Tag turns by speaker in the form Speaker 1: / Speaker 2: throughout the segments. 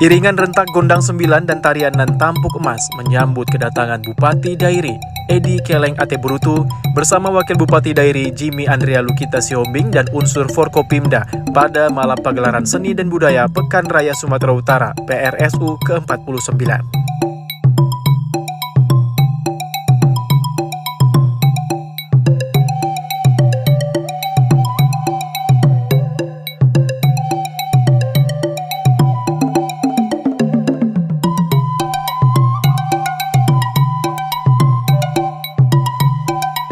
Speaker 1: Iringan rentak gondang 9 dan tarian nan tampuk emas menyambut kedatangan Bupati Dairi, Edi Keleng Ate Brutu, bersama Wakil Bupati Dairi, Jimmy Andrea Lukita Sihombing dan unsur Forkopimda pada malam pagelaran seni dan budaya Pekan Raya Sumatera Utara, PRSU ke-49.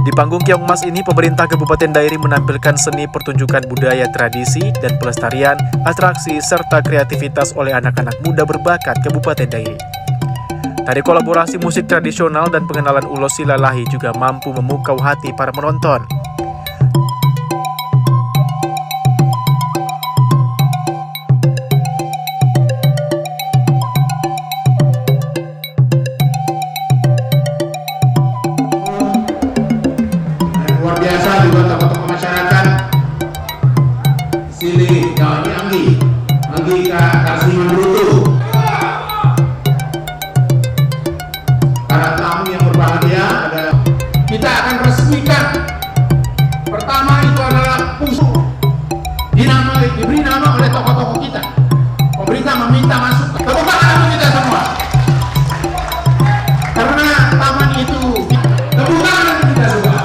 Speaker 1: Di panggung Keong Mas ini, pemerintah Kabupaten Dairi menampilkan seni pertunjukan budaya tradisi dan pelestarian, atraksi, serta kreativitas oleh anak-anak muda berbakat Kabupaten Dairi. Dari kolaborasi musik tradisional dan pengenalan ulos silalahi juga mampu memukau hati para penonton.
Speaker 2: Luar biasa juga tokoh-tokoh masyarakat sini Anggi Kasih Brutu, para tamu yang berbahagia. Kita akan resmikan pertama itu adalah Pusu, diberi nama oleh tokoh-tokoh kita. Pemerintah meminta masuk, tepuk tangan untuk kita semua karena taman itu. Tepuk tangan untuk kita semua.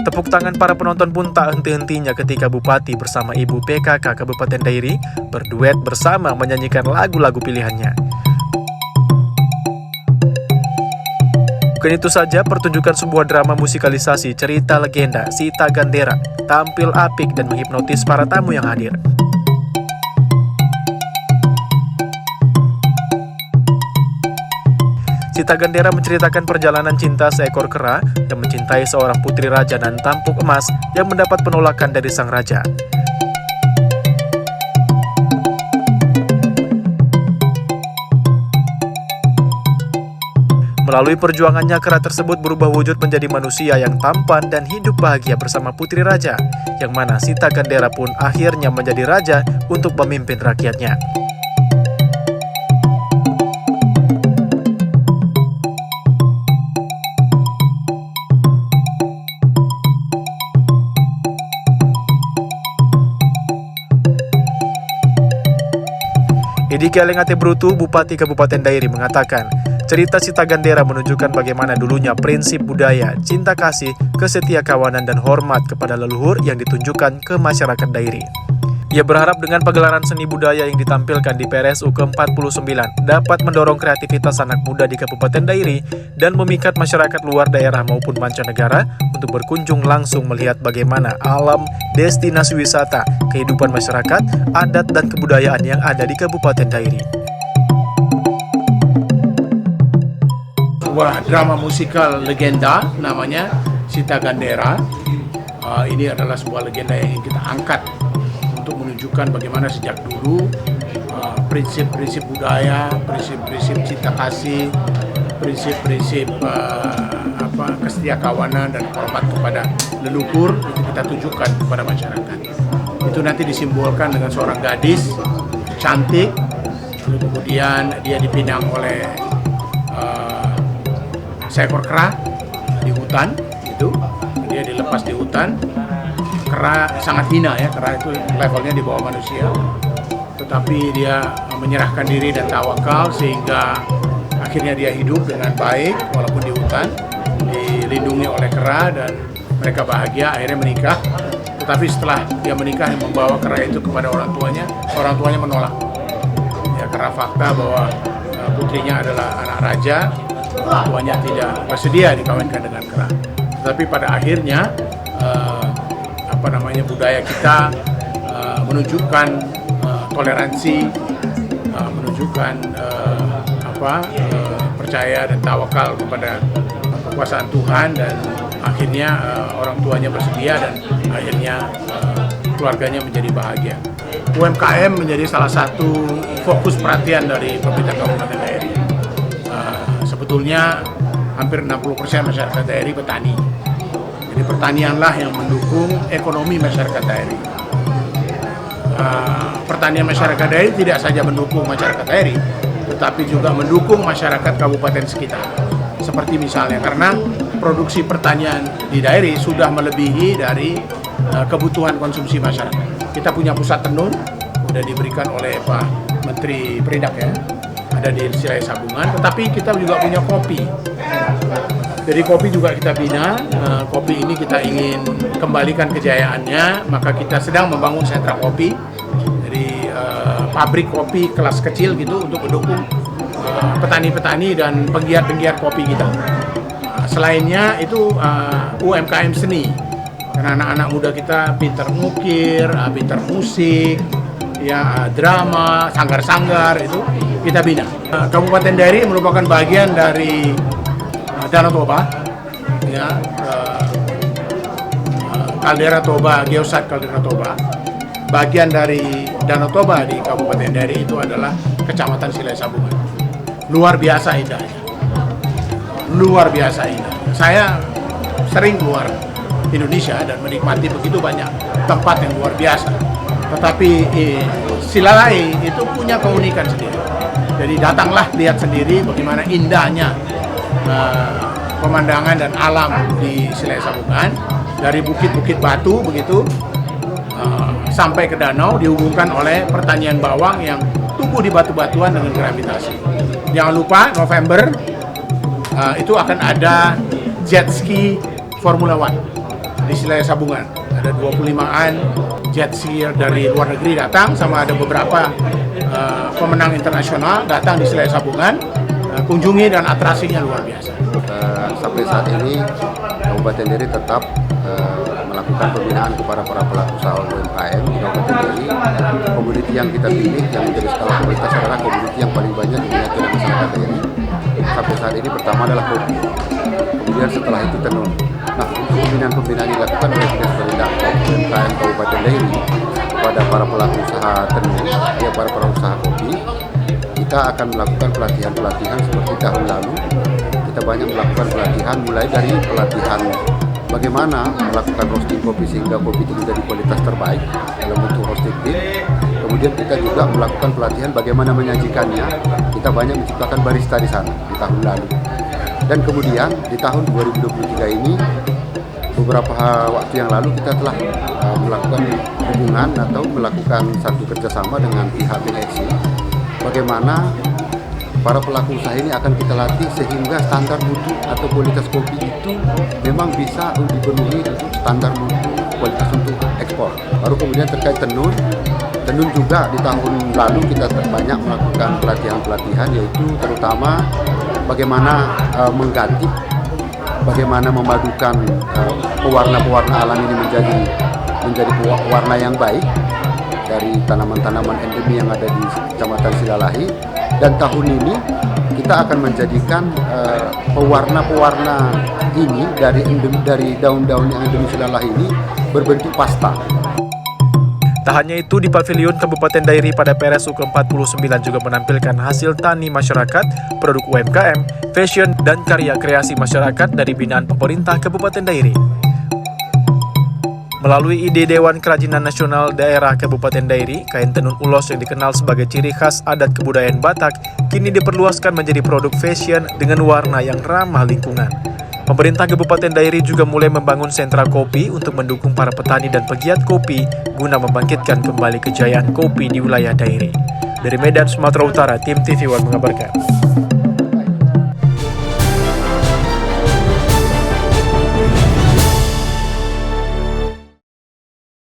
Speaker 1: Tepuk tangan para penonton pun tak henti-hentinya ketika Bupati bersama Ibu PKK Kabupaten Dairi berduet bersama menyanyikan lagu-lagu pilihannya. Bukan itu saja, pertunjukan sebuah drama musikalisasi cerita legenda Sita Gandera tampil apik dan menghipnotis para tamu yang hadir. Sita Gandera menceritakan perjalanan cinta seekor kera yang mencintai seorang putri raja nan tampuk emas yang mendapat penolakan dari sang raja. Melalui perjuangannya, kera tersebut berubah wujud menjadi manusia yang tampan dan hidup bahagia bersama putri raja, yang mana Sita Gandera pun akhirnya menjadi raja untuk memimpin rakyatnya. Edi Keleng Ate Brutu, Bupati Kabupaten Dairi, mengatakan, cerita Sita Gandera menunjukkan bagaimana dulunya prinsip budaya, cinta kasih, kesetiakawanan, dan hormat kepada leluhur yang ditunjukkan ke masyarakat Dairi. Ia berharap dengan pagelaran seni budaya yang ditampilkan di PRSU ke-49 dapat mendorong kreativitas anak muda di Kabupaten Dairi dan memikat masyarakat luar daerah maupun mancanegara untuk berkunjung langsung melihat bagaimana alam, destinasi wisata, kehidupan masyarakat, adat, dan kebudayaan yang ada di Kabupaten Dairi.
Speaker 2: Sebuah drama musikal legenda namanya Sita Gandera. Ini adalah sebuah legenda yang ingin kita angkat untuk menunjukkan bagaimana sejak dulu prinsip-prinsip budaya, prinsip-prinsip cinta kasih, prinsip-prinsip kesetiakawanan dan hormat kepada leluhur itu kita tunjukkan kepada masyarakat. Itu nanti disimbolkan dengan seorang gadis cantik, lalu kemudian dia dipinang oleh seekor kera di hutan, itu dia dilepas di hutan. Kera sangat hina ya, kera itu levelnya di bawah manusia, tetapi dia menyerahkan diri dan tawakal sehingga akhirnya dia hidup dengan baik walaupun di hutan, dilindungi oleh kera dan mereka bahagia akhirnya menikah. Tetapi setelah dia menikah membawa kera itu kepada orang tuanya menolak ya, karena fakta bahwa putrinya adalah anak raja, orang tuanya tidak bersedia dikawinkan dengan kera. Tetapi pada akhirnya budaya kita menunjukkan toleransi, menunjukkan percaya dan tawakal kepada kekuasaan Tuhan dan akhirnya orang tuanya bersedia dan akhirnya keluarganya menjadi bahagia. UMKM menjadi salah satu fokus perhatian dari pemerintah Kabupaten Dairi. Sebetulnya hampir 60% masyarakat Dairi petani. Jadi pertanianlah yang mendukung ekonomi masyarakat Dairi. Pertanian masyarakat Dairi tidak saja mendukung masyarakat Dairi, tetapi juga mendukung masyarakat kabupaten sekitar. Seperti misalnya karena produksi pertanian di Dairi sudah melebihi dari kebutuhan konsumsi masyarakat. Kita punya pusat tenun, sudah diberikan oleh Pak Menteri Perindak ya, ada di Silai Sabungan, tetapi kita juga punya kopi. Jadi kopi juga kita bina, kopi ini kita ingin kembalikan kejayaannya, maka kita sedang membangun sentra kopi, jadi pabrik kopi kelas kecil gitu untuk mendukung petani-petani dan penggiat-penggiat kopi kita. Selainnya itu UMKM seni, karena anak-anak muda kita pintar ngukir, pintar musik, ya drama, sanggar-sanggar itu kita bina. Kabupaten Dairi merupakan bagian dari Danau Toba, ya, kaldera Toba, geosite kaldera Toba. Bagian dari Danau Toba di Kabupaten Dairi itu adalah Kecamatan Silai Sabungan. Luar biasa indahnya, luar biasa indah. Saya sering keluar Indonesia dan menikmati begitu banyak tempat yang luar biasa. Tetapi Silalahi itu punya keunikan sendiri. Jadi datanglah lihat sendiri bagaimana indahnya pemandangan dan alam di Silai Sabungan, dari bukit-bukit batu begitu sampai ke danau, dihubungkan oleh pertanian bawang yang tumbuh di batu-batuan dengan gravitasi. Jangan lupa November itu akan ada jet ski Formula One di Silai Sabungan. Ada 25-an jet ski dari luar negeri datang, sama ada beberapa pemenang internasional datang di Silai Sabungan. Kunjungi dan atraksinya luar biasa.
Speaker 3: Sampai saat ini Kabupaten Dairi tetap melakukan pembinaan kepada para pelaku usaha UMKM di Kabupaten Dairi. Komoditi yang kita pilih yang menjadi skala prioritas adalah komoditi yang paling banyak diminati oleh masyarakat Dairi. Sampai saat ini pertama adalah kopi, kemudian setelah itu tenun. Nah, untuk pembinaan dilakukan oleh Dinas Perindak UMKM Kabupaten Dairi kepada para pelaku usaha tenun, ya para usaha kopi. Kita akan melakukan pelatihan-pelatihan seperti tahun lalu. Kita banyak melakukan pelatihan, mulai dari pelatihan bagaimana melakukan roasting kopi sehingga kopi itu menjadi kualitas terbaik dalam bentuk roasting bean. Kemudian kita juga melakukan pelatihan bagaimana menyajikannya. Kita banyak menciptakan barista di sana di tahun lalu. Dan kemudian di tahun 2023 ini, beberapa waktu yang lalu kita telah melakukan hubungan atau melakukan satu kerjasama dengan pihak BXC. Bagaimana para pelaku usaha ini akan kita latih sehingga standar mutu atau kualitas kopi itu memang bisa dipenuhi untuk standar mutu kualitas untuk ekspor. Baru kemudian terkait tenun juga di tahun lalu kita banyak melakukan pelatihan-pelatihan, yaitu terutama bagaimana mengganti, bagaimana memadukan pewarna-pewarna alam ini menjadi pewarna yang baik dari tanaman-tanaman endemi yang ada di Kecamatan Silalahi. Dan tahun ini kita akan menjadikan pewarna-pewarna ini dari daun-daun yang endemi Silalahi ini berbentuk pasta.
Speaker 1: Tak hanya itu, di Pavilion Kabupaten Dairi pada PRSU ke-49 juga menampilkan hasil tani masyarakat, produk UMKM, fashion, dan karya kreasi masyarakat dari binaan pemerintah Kabupaten Dairi. Melalui ide Dewan Kerajinan Nasional Daerah Kabupaten Dairi, kain tenun ulos yang dikenal sebagai ciri khas adat kebudayaan Batak kini diperluaskan menjadi produk fashion dengan warna yang ramah lingkungan. Pemerintah Kabupaten Dairi juga mulai membangun sentra kopi untuk mendukung para petani dan pegiat kopi guna membangkitkan kembali kejayaan kopi di wilayah Dairi. Dari Medan, Sumatera Utara, Tim TV One mengabarkan.